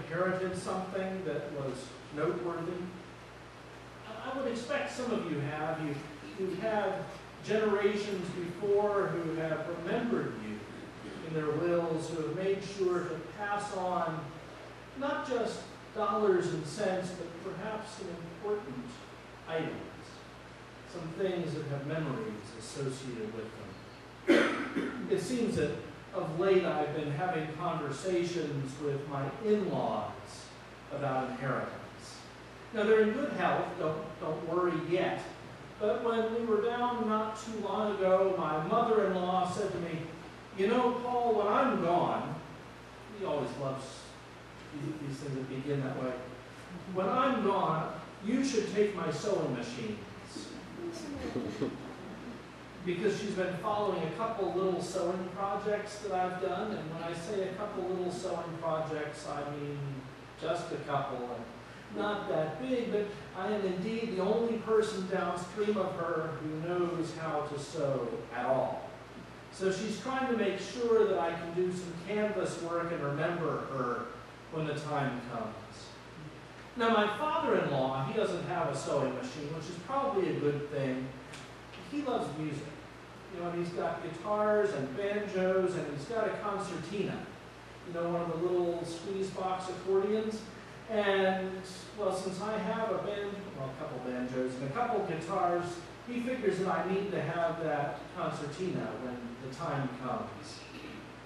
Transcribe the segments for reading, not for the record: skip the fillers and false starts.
inherited something that was noteworthy? I would expect some of you have. You've had generations before who have remembered you in their wills, who have made sure to pass on not just dollars and cents, but perhaps some important items, some things that have memories associated with them. It seems that of late I've been having conversations with my in-laws about inheritance. Now they're in good health, don't worry yet, but when we were down not too long ago, my mother-in-law said to me, "You know, Paul, when I'm gone," he always loves these things that begin that way, "when I'm gone, you should take my sewing machines." Because she's been following a couple little sewing projects that I've done, and when I say a couple little sewing projects, I mean just a couple, and not that big, but I am indeed the only person downstream of her who knows how to sew at all. So she's trying to make sure that I can do some canvas work and remember her when the time comes. Now my father-in-law, he doesn't have a sewing machine, which is probably a good thing. He loves music. You know, and he's got guitars and banjos, and he's got a concertina. You know, one of the little squeeze box accordions. And, well, since I have a couple banjos and a couple guitars, he figures that I need to have that concertina when the time comes.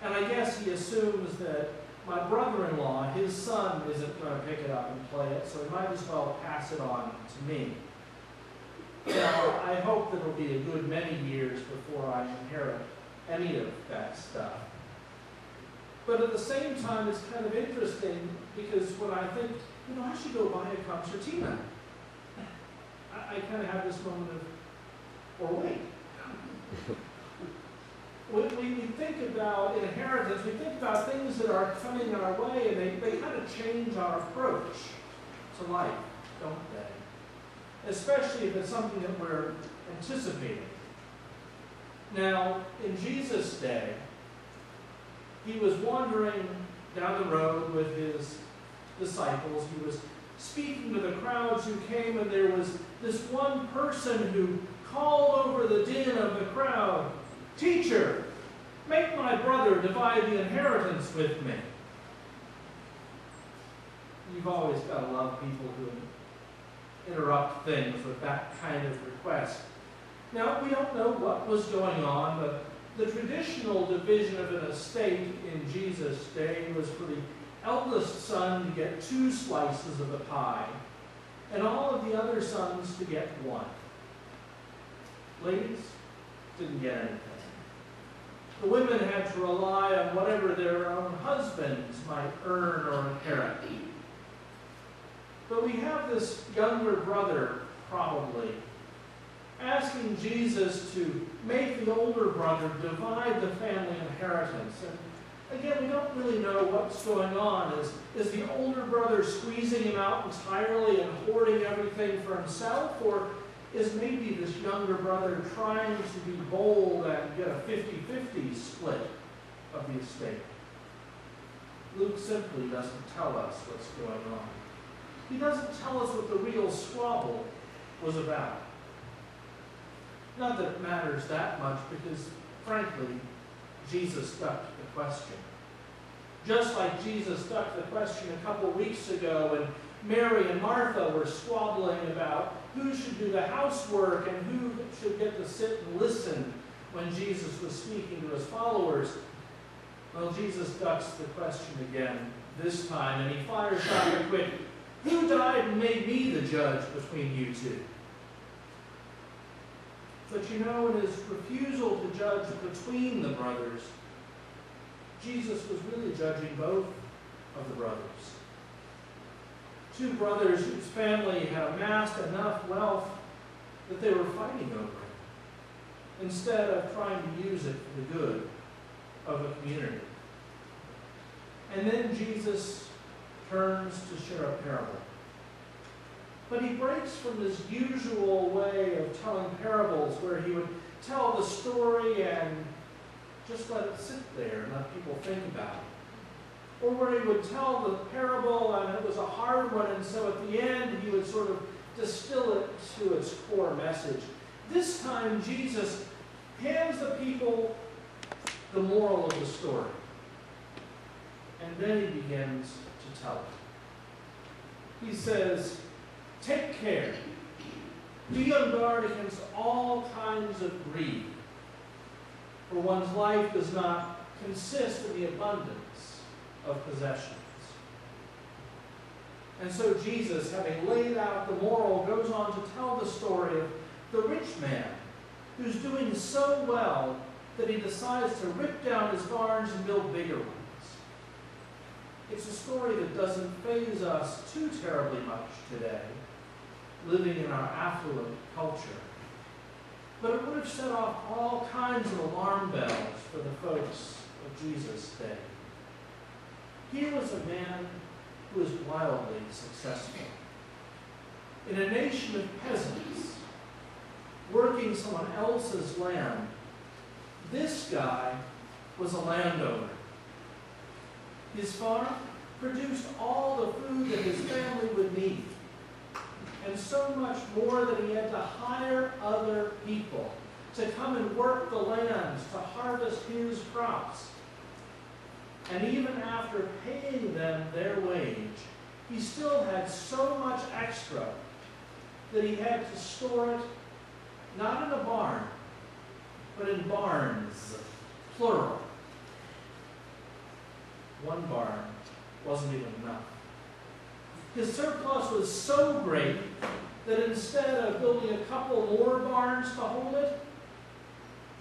And I guess he assumes that my brother-in-law, his son, isn't going to pick it up and play it, so he might as well pass it on to me. Now, I hope that it'll be a good many years before I inherit any of that stuff. But at the same time, it's kind of interesting because when I think, you know, I should go buy a concertina, I kind of have this moment of, or wait. When we think about inheritance, we think about things that are coming our way, and they kind of change our approach to life, don't they? Especially if it's something that we're anticipating. Now, in Jesus' day, he was wandering down the road with his disciples. He was speaking to the crowds who came, and there was this one person who called over the din of the crowd, "Teacher, make my brother divide the inheritance with me." You've always got to love people who interrupt things with that kind of request. Now, we don't know what was going on, but the traditional division of an estate in Jesus' day was for the eldest son to get 2 slices of the pie, and all of the other sons to get 1. Ladies didn't get anything. The women had to rely on whatever their own husbands might earn or inherit. But we have this younger brother, probably, asking Jesus to make the older brother divide the family inheritance. And again, we don't really know what's going on. Is the older brother squeezing him out entirely and hoarding everything for himself? Or is maybe this younger brother trying to be bold and get a 50-50 split of the estate? Luke simply doesn't tell us what's going on. He doesn't tell us what the real squabble was about. Not that it matters that much, because, frankly, Jesus ducked the question. Just like Jesus ducked the question a couple weeks ago when Mary and Martha were squabbling about who should do the housework and who should get to sit and listen when Jesus was speaking to his followers. Well, Jesus ducks the question again this time, and he fires out a quick, "Who died and made me the judge between you two?" But you know, in his refusal to judge between the brothers, Jesus was really judging both of the brothers. 2 brothers whose family had amassed enough wealth that they were fighting over it, instead of trying to use it for the good of the community. And then Jesus turns to share a parable. But he breaks from his usual way of telling parables, where he would tell the story and just let it sit there and let people think about it. or where he would tell the parable and it was a hard one, and so at the end he would sort of distill it to its core message. This time Jesus hands the people the moral of the story, and then he begins to tell it. He says, "Take care. Be on guard against all kinds of greed, for one's life does not consist in the abundance of possessions." And so Jesus, having laid out the moral, goes on to tell the story of the rich man who's doing so well that he decides to rip down his barns and build bigger ones. It's a story that doesn't faze us too terribly much today, living in our affluent culture. But it would have set off all kinds of alarm bells for the folks of Jesus' day. Here was a man who was wildly successful. In a nation of peasants, working someone else's land, this guy was a landowner. His farm produced all the food that his family would need, and so much more that he had to hire other people to come and work the lands to harvest his crops. And even after paying them their wage, he still had so much extra that he had to store it not in a barn, but in barns, plural. One barn wasn't even enough. His surplus was so great that instead of building a couple more barns to hold it,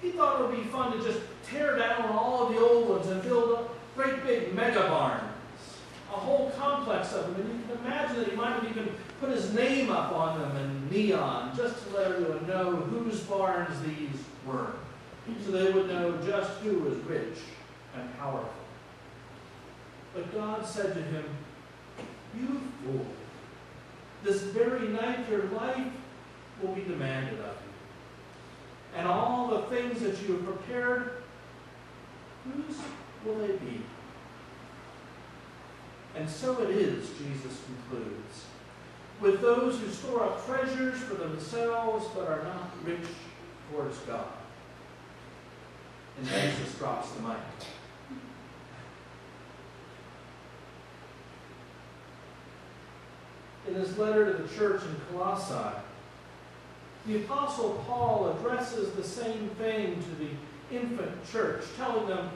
he thought it would be fun to just tear down all of the old ones and build up great big mega barns, a whole complex of them. And you can imagine that he might have even put his name up on them in neon just to let everyone know whose barns these were, so they would know just who was rich and powerful. But God said to him, "You fool, this very night your life will be demanded of you. And all the things that you have prepared, whose will they be?" And so it is, Jesus concludes, with those who store up treasures for themselves but are not rich towards God. And Jesus drops the mic. In his letter to the church in Colossae, the Apostle Paul addresses the same thing to the infant church, telling them,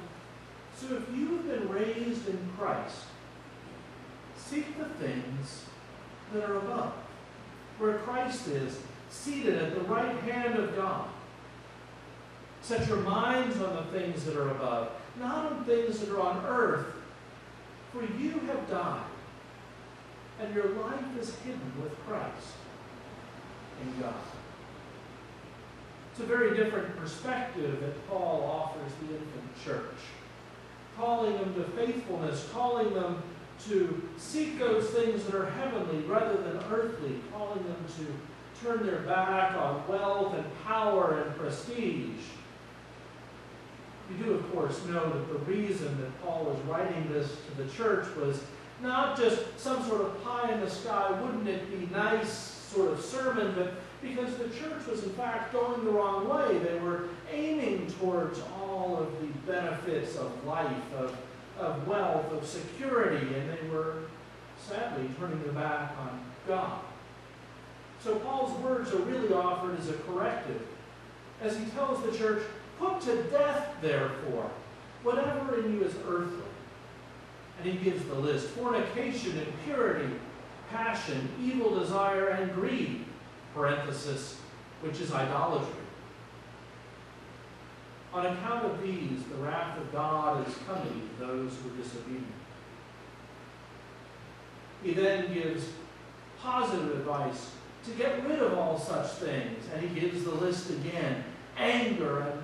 "So if you've been raised in Christ, seek the things that are above, where Christ is, seated at the right hand of God. Set your minds on the things that are above, not on things that are on earth, for you have died, and your life is hidden with Christ in God." It's a very different perspective that Paul offers the infant church, calling them to faithfulness, calling them to seek those things that are heavenly rather than earthly, calling them to turn their back on wealth and power and prestige. You do, of course, know that the reason that Paul was writing this to the church was not just some sort of pie-in-the-sky, wouldn't it be nice sort of sermon, but because the church was in fact going the wrong way. They were aiming towards all of the benefits of life, of wealth, of security, and they were sadly turning their back on God. So Paul's words are really offered as a corrective, as he tells the church, "Put to death, therefore, whatever in you is earthly." And he gives the list: fornication, impurity, passion, evil desire, and greed, parenthesis, which is idolatry. On account of these, the wrath of God is coming to those who are disobedient. He then gives positive advice to get rid of all such things, and he gives the list again: anger and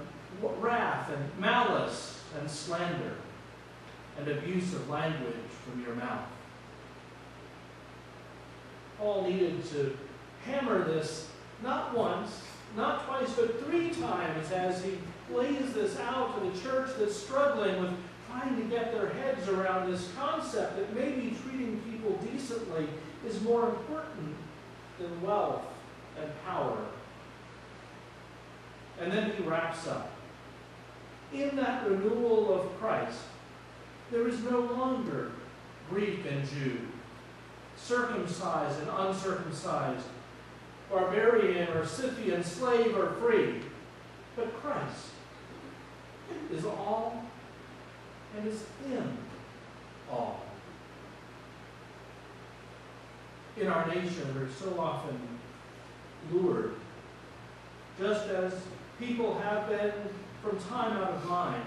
wrath and malice and slander and abusive language from your mouth. Paul needed to hammer this not once, not twice, but 3 times as he lays this out to the church that's struggling with trying to get their heads around this concept that maybe treating people decently is more important than wealth and power. And then he wraps up. In that renewal of Christ, there is no longer Greek and Jew, circumcised and uncircumcised, barbarian or Scythian, slave or free, but Christ is all and is in all. In our nation, we're so often lured, just as people have been from time out of mind,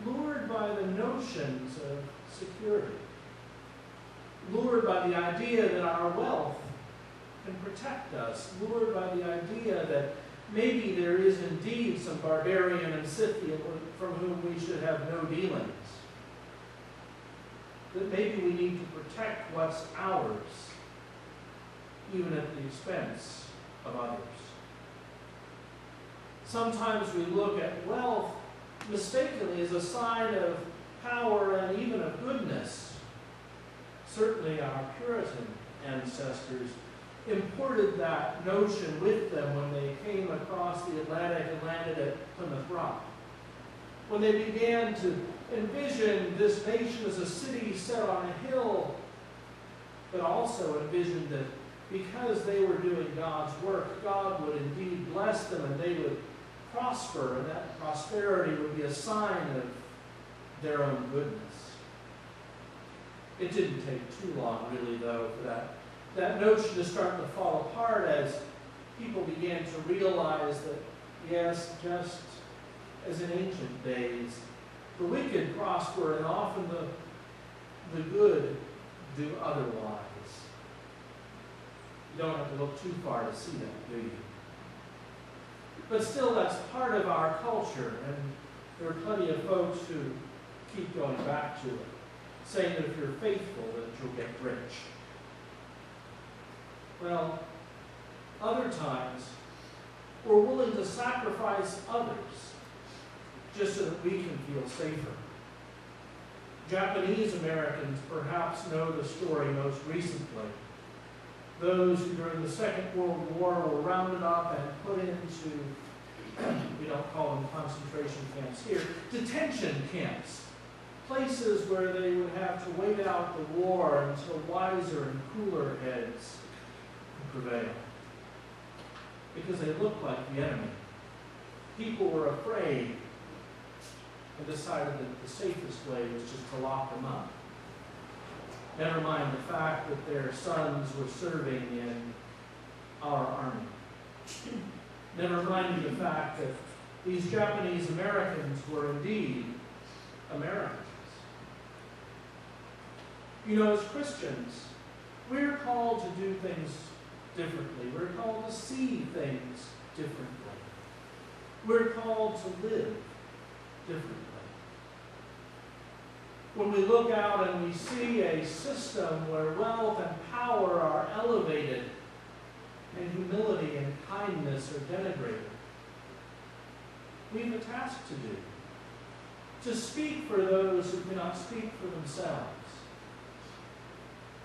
lured by the notions of security, lured by the idea that our wealth can protect us, lured by the idea that maybe there is indeed some barbarian and Scythian from whom we should have no dealings, that maybe we need to protect what's ours, even at the expense of others. Sometimes we look at wealth mistakenly as a sign of power and even of goodness. Certainly our Puritan ancestors imported that notion with them when they came across the Atlantic and landed at Plymouth Rock. When they began to envision this nation as a city set on a hill, but also envisioned that because they were doing God's work, God would indeed bless them and they would prosper, and that prosperity would be a sign of their own goodness. It didn't take too long, really, though, for that notion to start to fall apart as people began to realize that, yes, just as in ancient days, the wicked prosper and often the good do otherwise. You don't have to look too far to see that, do you? But still, that's part of our culture, and there are plenty of folks who keep going back to it, saying that if you're faithful, that you'll get rich. Well, other times, we're willing to sacrifice others just so that we can feel safer. Japanese Americans perhaps know the story most recently. Those who during the Second World War were rounded up and put into, we don't call them concentration camps here, detention camps. Places where they would have to wait out the war until wiser and cooler heads could prevail. Because they looked like the enemy. People were afraid and decided that the safest way was just to lock them up. Never mind the fact that their sons were serving in our army. Never mind the fact that these Japanese Americans were indeed Americans. You know, as Christians, we're called to do things differently. We're called to see things differently. We're called to live differently. When we look out and we see a system where wealth and power are elevated and humility and kindness are denigrated, we have a task to do. To speak for those who cannot speak for themselves.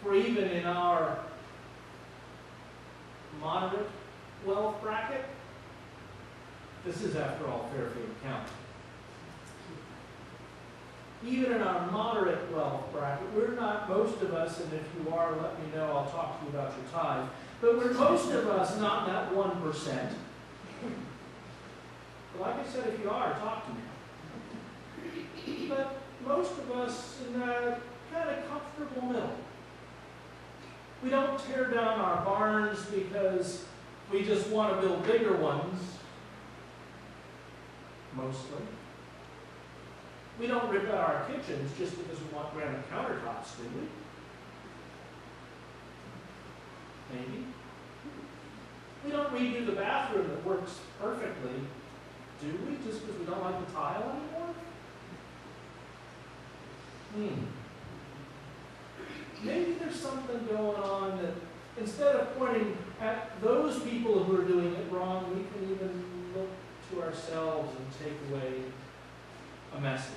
For even in our moderate wealth bracket, this is after all Fairfield County. Even in our moderate wealth bracket, we're not, most of us, and if you are, let me know, I'll talk to you about your tithe, but we're most of us not in that 1%. But like I said, if you are, talk to me. But most of us in that kind of comfortable middle. We don't tear down our barns because we just want to build bigger ones, mostly. We don't rip out our kitchens just because we want granite countertops, do we? Maybe. We don't redo the bathroom that works perfectly, do we? Just because we don't like the tile anymore? Maybe there's something going on that instead of pointing at those people who are doing it wrong, we can even look to ourselves and take away a message.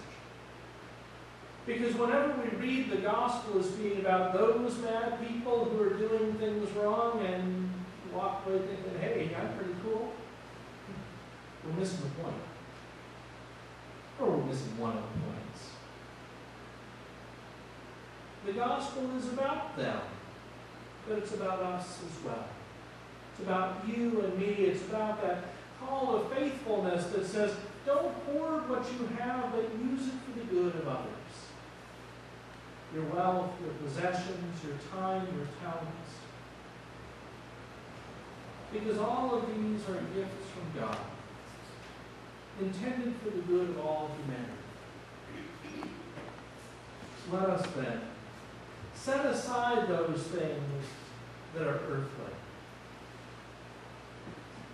Because whenever we read the gospel as being about those bad people who are doing things wrong and walk away thinking, hey, I'm pretty cool, we're missing the point. Or we're missing one of the points. The gospel is about them, but it's about us as well. It's about you and me. It's about that call of faithfulness that says, don't hoard what you have, but use it for the good of others. Your wealth, your possessions, your time, your talents. Because all of these are gifts from God, intended for the good of all humanity. Let us then set aside those things that are earthly.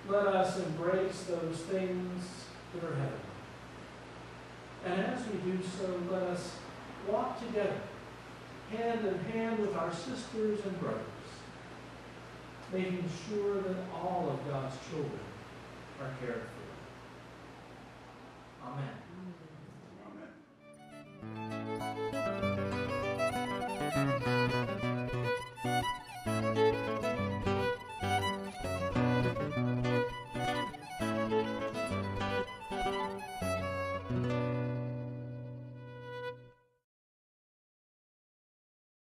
Let us embrace those things that are heavenly. And as we do so, let us walk together, hand in hand with our sisters and brothers, making sure that all of God's children are cared for. Amen. Amen.